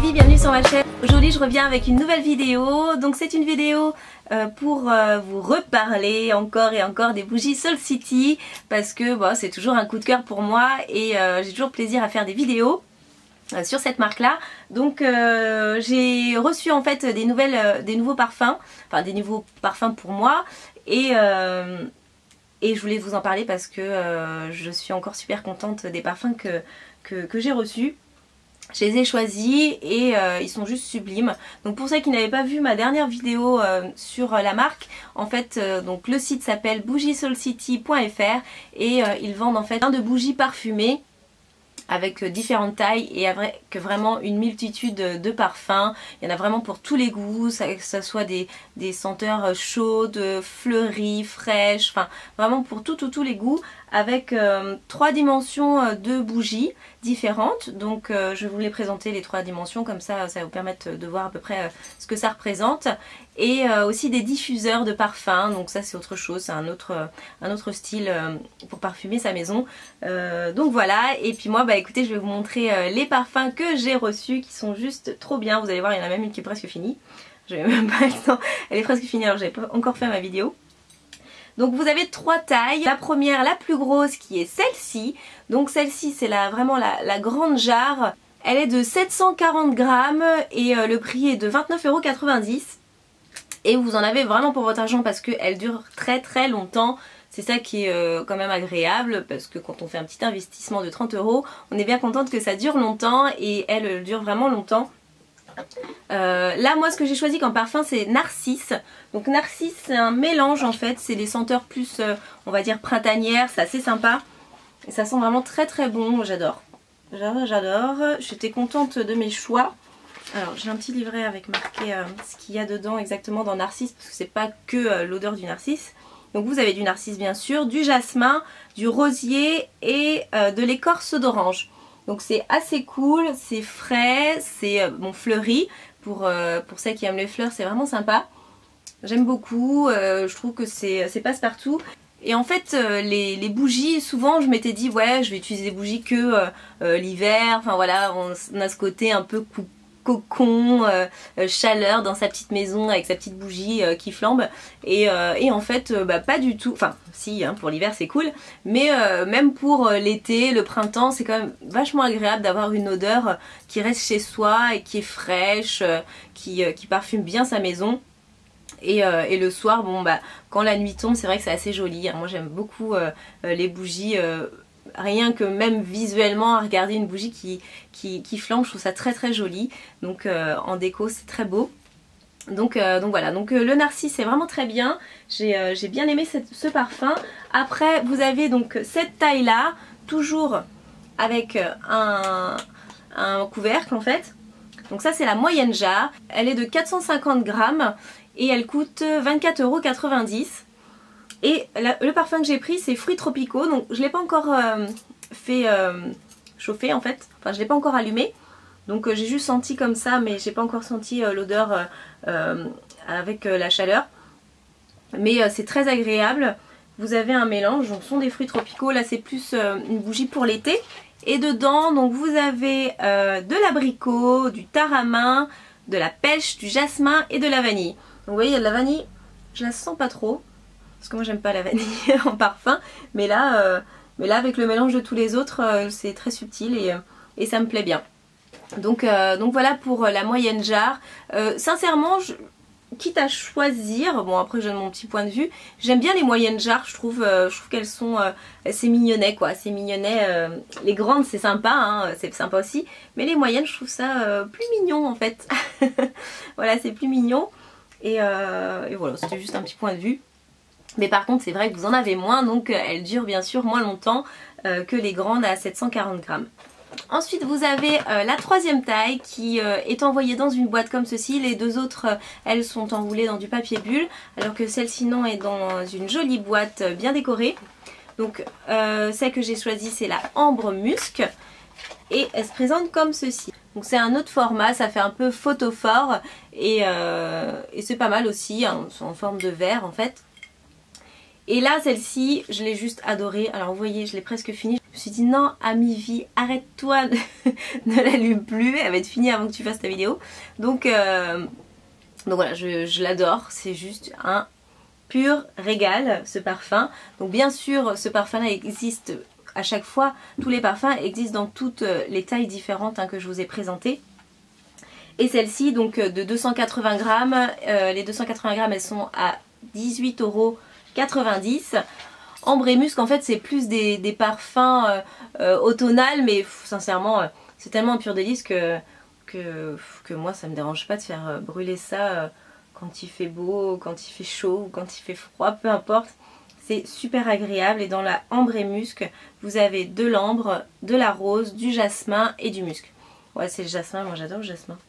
Livy, bienvenue sur ma chaîne. Aujourd'hui je reviens avec une nouvelle vidéo. Donc c'est une vidéo pour vous reparler encore et encore des bougies Soul City, parce que bon, c'est toujours un coup de cœur pour moi et j'ai toujours plaisir à faire des vidéos sur cette marque là. Donc j'ai reçu en fait des nouveaux parfums, enfin des nouveaux parfums pour moi et je voulais vous en parler parce que je suis encore super contente des parfums que j'ai reçus. Je les ai choisis et ils sont juste sublimes. Donc pour ceux qui n'avaient pas vu ma dernière vidéo sur la marque, en fait donc le site s'appelle bougiesoulcity.fr et ils vendent en fait plein de bougies parfumées avec différentes tailles et avec vraiment une multitude de parfums. Il y en a vraiment pour tous les goûts, que ce soit des senteurs chaudes, fleuries, fraîches, enfin vraiment pour tous les goûts, avec 3 dimensions de bougies différentes. Donc je vais vous les présenter les 3 dimensions, comme ça ça va vous permettre de voir à peu près ce que ça représente. Et aussi des diffuseurs de parfums, donc ça c'est autre chose, c'est un autre style pour parfumer sa maison. Donc voilà, et puis moi bah écoutez, je vais vous montrer les parfums que j'ai reçus qui sont juste trop bien. Vous allez voir, il y en a même une qui est presque finie. Je vais même pas le temps, elle est presque finie alors j'avais pas encore fait ma vidéo. Donc vous avez 3 tailles. La première, la plus grosse, qui est celle-ci. Donc celle-ci c'est vraiment la grande jarre. Elle est de 740 grammes et le prix est de 29,90 €. Et vous en avez vraiment pour votre argent parce qu'elle dure très longtemps. C'est ça qui est quand même agréable, parce que quand on fait un petit investissement de 30 €, on est bien contente que ça dure longtemps et elle dure vraiment longtemps. Là moi ce que j'ai choisi comme parfum c'est Narcisse. Donc Narcisse c'est un mélange en fait, c'est des senteurs plus on va dire printanières, c'est assez sympa. Et ça sent vraiment très bon, j'adore. J'adore. J'étais contente de mes choix. Alors j'ai un petit livret avec marqué ce qu'il y a dedans exactement dans Narcisse, parce que c'est pas que l'odeur du narcisse. Donc vous avez du narcisse bien sûr, du jasmin, du rosier et de l'écorce d'orange. Donc c'est assez cool, c'est frais, c'est bon fleuri. Pour celles qui aiment les fleurs, c'est vraiment sympa. J'aime beaucoup, je trouve que c'est passe-partout. Et en fait les bougies, souvent je m'étais dit ouais je vais utiliser des bougies que l'hiver, enfin voilà, on a ce côté un peu cocon, chaleur dans sa petite maison avec sa petite bougie qui flambe et en fait bah, pas du tout, enfin si hein, pour l'hiver c'est cool, mais même pour l'été, le printemps, c'est quand même vachement agréable d'avoir une odeur qui reste chez soi et qui est fraîche, qui parfume bien sa maison. Et le soir, bon bah quand la nuit tombe, c'est vrai que c'est assez joli. Moi j'aime beaucoup les bougies, rien que même visuellement à regarder une bougie qui flambe, je trouve ça très joli. Donc en déco c'est très beau. Donc voilà, donc le narcisse c'est vraiment très bien. J'ai bien aimé ce parfum. Après vous avez donc cette taille là, toujours avec un couvercle en fait. Donc ça c'est la moyenne jarre, elle est de 450 grammes et elle coûte 24,90 €. Et le parfum que j'ai pris c'est fruits tropicaux, donc je ne l'ai pas encore fait chauffer en fait, enfin je ne l'ai pas encore allumé. Donc j'ai juste senti comme ça, mais j'ai pas encore senti l'odeur avec la chaleur. Mais c'est très agréable. Vous avez un mélange, donc ce sont des fruits tropicaux, là c'est plus une bougie pour l'été. Et dedans donc vous avez de l'abricot, du taramin, de la pêche, du jasmin et de la vanille. Donc vous voyez il y a de la vanille, je la sens pas trop, parce que moi j'aime pas la vanille en parfum. Mais là avec le mélange de tous les autres c'est très subtil et ça me plaît bien. Donc voilà pour la moyenne jarre. Sincèrement quitte à choisir, bon après je donne mon petit point de vue, j'aime bien les moyennes jarres, je trouve qu'elles sont c'est mignonnet quoi, c'est mignonnet. Les grandes c'est sympa, hein, c'est sympa aussi, mais les moyennes je trouve ça plus mignon en fait. Voilà, c'est plus mignon et voilà, c'était juste un petit point de vue. Mais par contre c'est vrai que vous en avez moins, donc elles durent bien sûr moins longtemps que les grandes à 740 grammes. Ensuite vous avez la 3e taille qui est envoyée dans une boîte comme ceci. Les 2 autres elles sont enroulées dans du papier bulle, alors que celle-ci non, est dans une jolie boîte bien décorée. Donc celle que j'ai choisie c'est la Ambre Musc et elle se présente comme ceci. Donc c'est un autre format, ça fait un peu photophore et c'est pas mal aussi, hein, c'est en forme de verre en fait. Et là celle-ci je l'ai juste adorée, alors vous voyez je l'ai presque finie. Je me suis dit non, Amivi, arrête-toi, ne l'allume plus, elle va être finie avant que tu fasses ta vidéo. Donc voilà, je l'adore, c'est juste un pur régal ce parfum. Donc bien sûr ce parfum là existe à chaque fois, tous les parfums existent dans toutes les tailles différentes que je vous ai présentées. Et celle-ci donc de 280 grammes, les 280 grammes elles sont à 18,90 €. Ambre et musc en fait c'est plus des parfums automnales, mais sincèrement c'est tellement un pur délice que moi ça me dérange pas de faire brûler ça quand il fait beau, quand il fait chaud ou quand il fait froid, peu importe. C'est super agréable et dans la ambre et musc, vous avez de l'ambre, de la rose, du jasmin et du musc. Ouais, c'est le jasmin, moi j'adore le jasmin.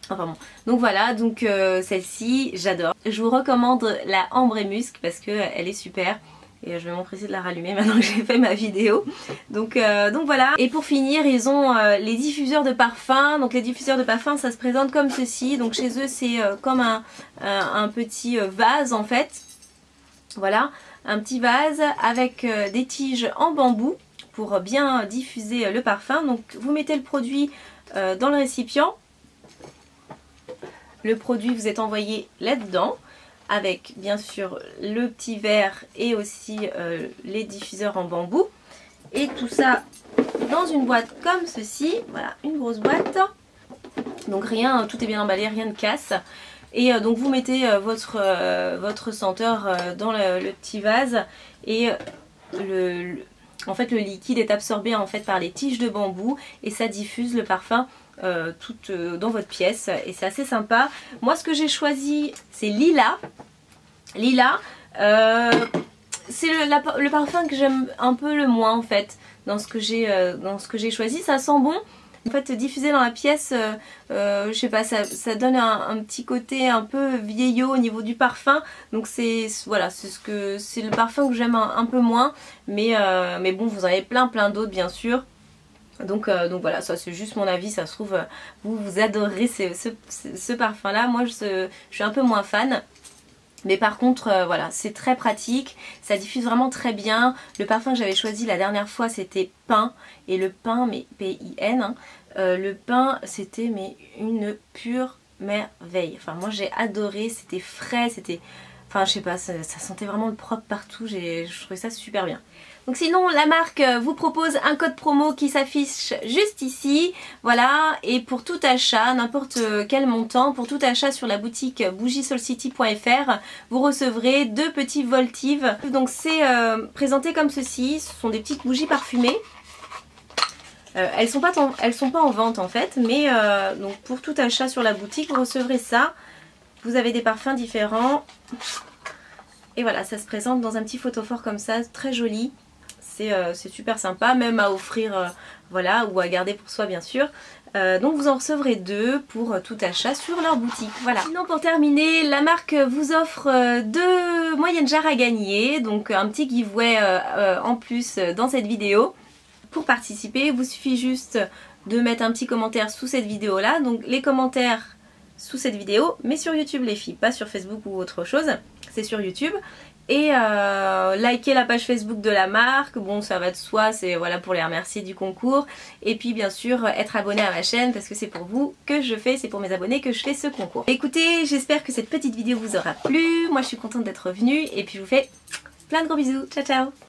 Enfin bon, donc voilà, donc celle-ci j'adore. Je vous recommande la ambre et musc parce qu'elle est super. Et je vais m'empresser de la rallumer maintenant que j'ai fait ma vidéo. Donc voilà. Et pour finir, ils ont les diffuseurs de parfum. Donc les diffuseurs de parfum, ça se présente comme ceci. Donc chez eux, c'est comme un petit vase en fait. Voilà, un petit vase avec des tiges en bambou pour bien diffuser le parfum. Donc vous mettez le produit dans le récipient. Le produit vous est envoyé là-dedans, avec bien sûr le petit verre et aussi les diffuseurs en bambou. Et tout ça dans une boîte comme ceci. Voilà, une grosse boîte. Donc rien, tout est bien emballé, rien ne casse. Et donc vous mettez votre senteur dans le petit vase. Et en fait le liquide est absorbé en fait par les tiges de bambou. Et ça diffuse le parfum tout dans votre pièce. Et c'est assez sympa. Moi ce que j'ai choisi c'est Lila. Lila, c'est le parfum que j'aime un peu le moins en fait dans ce que j'ai choisi. Ça sent bon. En fait diffusé dans la pièce, je sais pas, ça donne un petit côté un peu vieillot au niveau du parfum. Donc voilà, c'est le parfum que j'aime un peu moins. Mais bon, vous en avez plein d'autres bien sûr. Donc voilà, ça c'est juste mon avis, ça se trouve vous adorez ce parfum là. Moi je suis un peu moins fan. Mais par contre voilà, c'est très pratique, ça diffuse vraiment très bien. Le parfum que j'avais choisi la dernière fois c'était Pin. Et le Pin, mais P-I-N hein, le Pin c'était mais une pure merveille. Enfin moi j'ai adoré, c'était frais, c'était... Enfin je sais pas, ça sentait vraiment le propre partout, je trouvais ça super bien. Donc sinon la marque vous propose un code promo qui s'affiche juste ici. Voilà, et pour tout achat, n'importe quel montant, pour tout achat sur la boutique bougisolcity.fr, vous recevrez 2 petits voltives. Donc c'est présenté comme ceci, ce sont des petites bougies parfumées. Elles sont pas en vente en fait, mais donc pour tout achat sur la boutique, vous recevrez ça. Vous avez des parfums différents. Et voilà, ça se présente dans un petit photophore comme ça, très joli. C'est super sympa, même à offrir, voilà, ou à garder pour soi bien sûr. Donc vous en recevrez 2 pour tout achat sur leur boutique. Voilà. Sinon pour terminer, la marque vous offre 2 moyennes jarres à gagner. Donc un petit giveaway en plus dans cette vidéo. Pour participer, il vous suffit juste de mettre un petit commentaire sous cette vidéo là. Donc les commentaires sous cette vidéo, mais sur YouTube les filles, pas sur Facebook ou autre chose. C'est sur YouTube. Et liker la page Facebook de la marque, bon ça va de soi, c'est voilà pour les remercier du concours. Et puis bien sûr être abonné à ma chaîne parce que c'est pour vous que je fais, c'est pour mes abonnés que je fais ce concours. Écoutez, j'espère que cette petite vidéo vous aura plu, moi je suis contente d'être revenue et puis je vous fais plein de gros bisous, ciao ciao.